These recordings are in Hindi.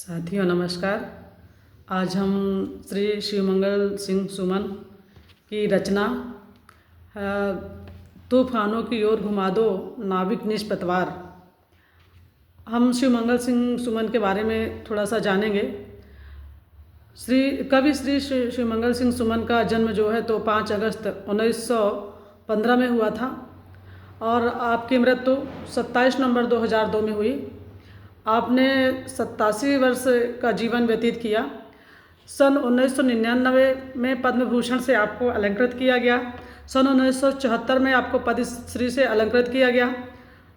साथियों नमस्कार। आज हम श्री शिवमंगल सिंह सुमन की रचना तूफानों की ओर घुमा दो नाविक निज पतवार, हम शिवमंगल सिंह सुमन के बारे में थोड़ा सा जानेंगे। कवि श्री शिवमंगल सिंह सुमन का जन्म जो है तो 5 अगस्त 1915 में हुआ था और आपकी मृत्यु 27 नवंबर 2002 में हुई। आपने 87 वर्ष का जीवन व्यतीत किया। सन 1999 में पद्म भूषण से आपको अलंकृत किया गया। सन 1974 में आपको पद्मश्री से अलंकृत किया गया।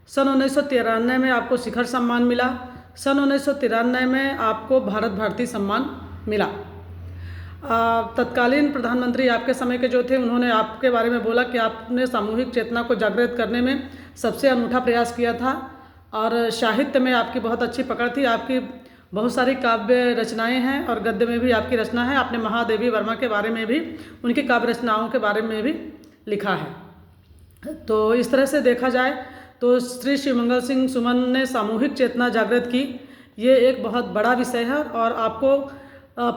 सन 1993 में आपको शिखर सम्मान मिला। सन 1993 में आपको भारत भारती सम्मान मिला। तत्कालीन प्रधानमंत्री आपके समय के जो थे उन्होंने आपके बारे में बोला कि आपने सामूहिक चेतना को जागृत करने में सबसे अनूठा प्रयास किया था और साहित्य में आपकी बहुत अच्छी पकड़ थी। आपकी बहुत सारी काव्य रचनाएं हैं और गद्य में भी आपकी रचना है। आपने महादेवी वर्मा के बारे में भी, उनकी काव्य रचनाओं के बारे में भी लिखा है। तो इस तरह से देखा जाए तो श्री शिवमंगल सिंह सुमन ने सामूहिक चेतना जागृत की, ये एक बहुत बड़ा विषय है और आपको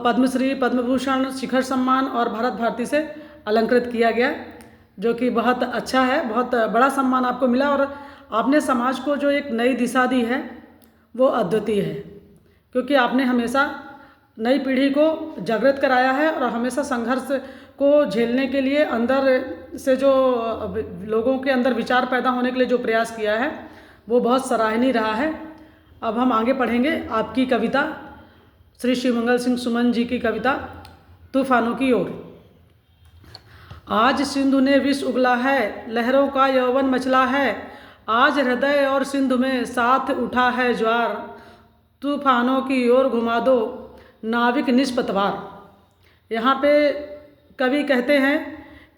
पद्मश्री, पद्म भूषण, शिखर सम्मान और भारत भारती से अलंकृत किया गया, जो कि बहुत अच्छा है। बहुत बड़ा सम्मान आपको मिला और आपने समाज को जो एक नई दिशा दी है वो अद्वितीय है, क्योंकि आपने हमेशा नई पीढ़ी को जागृत कराया है और हमेशा संघर्ष को झेलने के लिए अंदर से जो लोगों के अंदर विचार पैदा होने के लिए जो प्रयास किया है वो बहुत सराहनीय रहा है। अब हम आगे पढ़ेंगे आपकी कविता, श्री शिवमंगल सिंह सुमन जी की कविता तूफानों की ओर। आज सिंधु ने विष उगला है, लहरों का यौवन मचला है। आज हृदय और सिंधु में साथ उठा है ज्वार, तूफानों की ओर घुमा दो नाविक निज पतवार। यहाँ पे कवि कहते हैं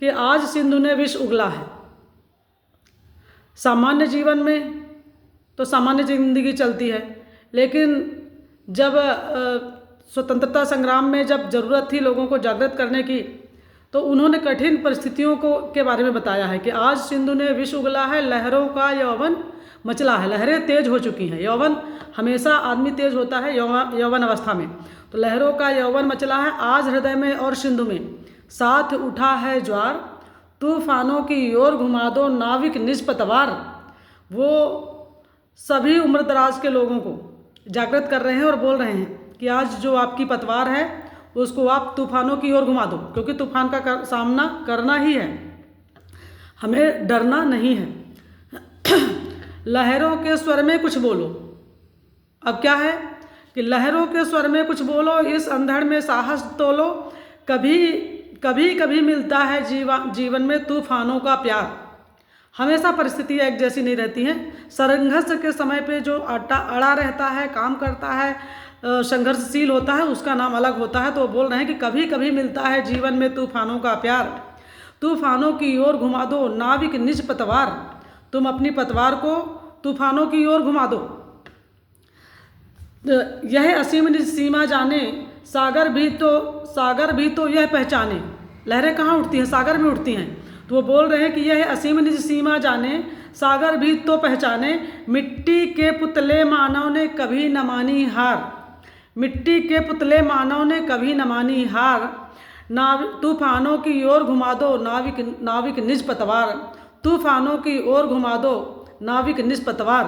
कि आज सिंधु ने विष उगला है। सामान्य जीवन में तो सामान्य जिंदगी चलती है, लेकिन जब स्वतंत्रता संग्राम में जब ज़रूरत थी लोगों को जागृत करने की, तो उन्होंने कठिन परिस्थितियों के बारे में बताया है कि आज सिंधु ने विष उगला है, लहरों का यौवन मचला है। लहरें तेज हो चुकी हैं। यौवन हमेशा आदमी तेज होता है यौवन अवस्था में, तो लहरों का यौवन मचला है। आज हृदय में और सिंधु में साथ उठा है ज्वार, तूफानों की ओर घुमा दो नाविक निज पतवार। वो सभी उम्र दराज के लोगों को जागृत कर रहे हैं और बोल रहे हैं कि आज जो आपकी पतवार है उसको आप तूफानों की ओर घुमा दो, क्योंकि तूफान का सामना करना ही है, हमें डरना नहीं है। लहरों के स्वर में कुछ बोलो। अब क्या है कि लहरों के स्वर में कुछ बोलो, इस अंधड़ में साहस तोलो। कभी कभी मिलता है जीवन में तूफानों का प्यार। हमेशा परिस्थितियाँ एक जैसी नहीं रहती हैं। संघर्ष के समय पे जो अड़ा रहता है, काम करता है, संघर्षशील होता है, उसका नाम अलग होता है। तो वो बोल रहे हैं कि कभी कभी मिलता है जीवन में तूफानों का प्यार, तूफानों की ओर घुमा दो नाविक निज पतवार। तुम अपनी पतवार को तूफानों की ओर घुमा दो। यह असीम निज सीमा जाने, सागर भी तो यह पहचाने। लहरें कहाँ उठती हैं? सागर में उठती हैं। तो वो बोल रहे हैं कि यह असीम निज सीमा जाने, सागर भी तो पहचाने। मिट्टी के पुतले मानव ने कभी न मानी हार, मिट्टी के पुतले मानव ने कभी न मानी हार। तूफानों की ओर घुमा दो नाविक निज पतवार, तूफानों की ओर घुमा दो नाविक निज पतवार।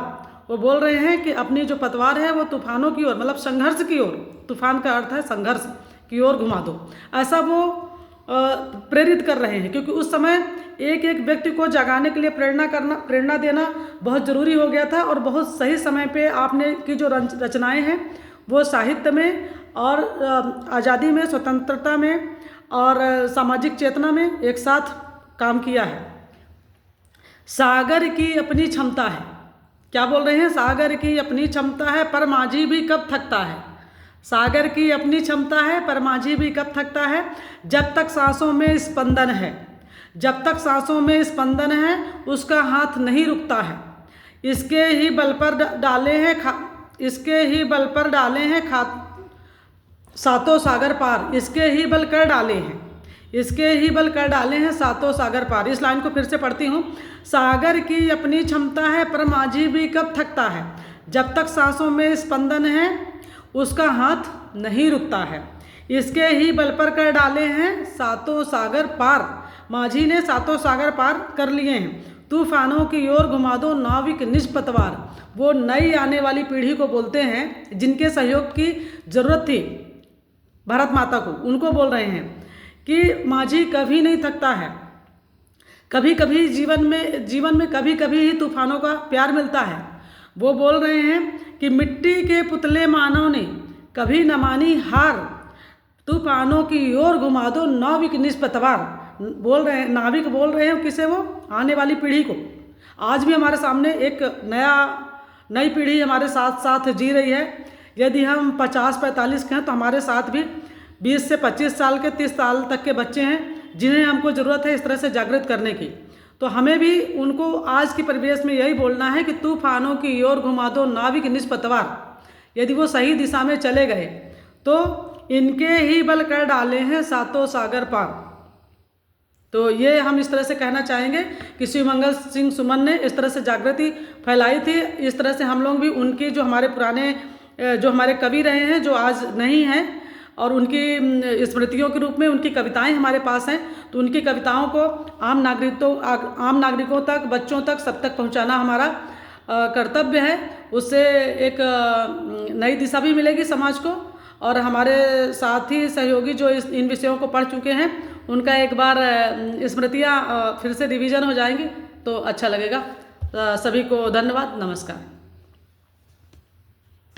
वो बोल रहे हैं कि अपनी जो पतवार है वो तूफानों की ओर, मतलब संघर्ष की ओर, तूफान का अर्थ है संघर्ष की ओर घुमा दो। ऐसा वो प्रेरित कर रहे हैं, क्योंकि उस समय एक एक व्यक्ति को जगाने के लिए प्रेरणा देना बहुत ज़रूरी हो गया था। और बहुत सही समय पे आपने की जो रचनाएं हैं वो साहित्य में और आज़ादी में, स्वतंत्रता में और सामाजिक चेतना में एक साथ काम किया है। सागर की अपनी क्षमता है। क्या बोल रहे हैं? सागर की अपनी क्षमता है, पर माझी भी कब थकता है। सागर की अपनी क्षमता है, पर माझी भी कब थकता है। जब तक सांसों में स्पंदन है, जब तक सांसों में स्पंदन है, उसका हाथ नहीं रुकता है। इसके ही बल पर डाले हैं सातों सागर पार, इसके ही बल कर डाले हैं, इसके ही बल कर डाले हैं सातों सागर पार। इस लाइन को फिर से पढ़ती हूँ। सागर की अपनी क्षमता है, पर माझी भी कब थकता है। जब तक सांसों में स्पंदन है, उसका हाथ नहीं रुकता है। इसके ही बल पर कर डाले हैं सातों सागर पार, माझी ने सातों सागर पार कर लिए हैं। तूफानों की ओर घुमा दो नाविक निज पतवार, वो नई आने वाली पीढ़ी को बोलते हैं जिनके सहयोग की जरूरत थी भारत माता को, उनको बोल रहे हैं कि माझी कभी नहीं थकता है। कभी कभी जीवन में कभी कभी ही तूफानों का प्यार मिलता है। वो बोल रहे हैं कि मिट्टी के पुतले मानव ने कभी न मानी हार, तूफानों की ओर घुमा दो नाविक निज पतवार। बोल रहे हैं, नाविक बोल रहे हैं किसे? वो आने वाली पीढ़ी को। आज भी हमारे सामने एक नई पीढ़ी हमारे साथ साथ जी रही है। यदि हम 50-45 के हैं तो हमारे साथ भी 20 से 25 साल के 30 साल तक के बच्चे हैं जिन्हें हमको ज़रूरत है इस तरह से जागृत करने की। तो हमें भी उनको आज के परिवेश में यही बोलना है कि तूफानों की ओर घुमा दो नाविक निज पतवार। यदि वो सही दिशा में चले गए तो इनके ही बल कर डाले हैं सातों सागर पार। तो ये हम इस तरह से कहना चाहेंगे कि शिवमंगल सिंह सुमन ने इस तरह से जागृति फैलाई थी। इस तरह से हम लोग भी उनकी जो हमारे पुराने जो हमारे कवि रहे हैं जो आज नहीं हैं और उनकी स्मृतियों के रूप में उनकी कविताएं हमारे पास हैं, तो उनकी कविताओं को आम नागरिकों तक, बच्चों तक, सब तक पहुंचाना हमारा कर्तव्य है। उससे एक नई दिशा भी मिलेगी समाज को, और हमारे साथी सहयोगी जो इन विषयों को पढ़ चुके हैं उनका एक बार स्मृतियाँ फिर से रिवीजन हो जाएंगी तो अच्छा लगेगा। सभी को धन्यवाद, नमस्कार।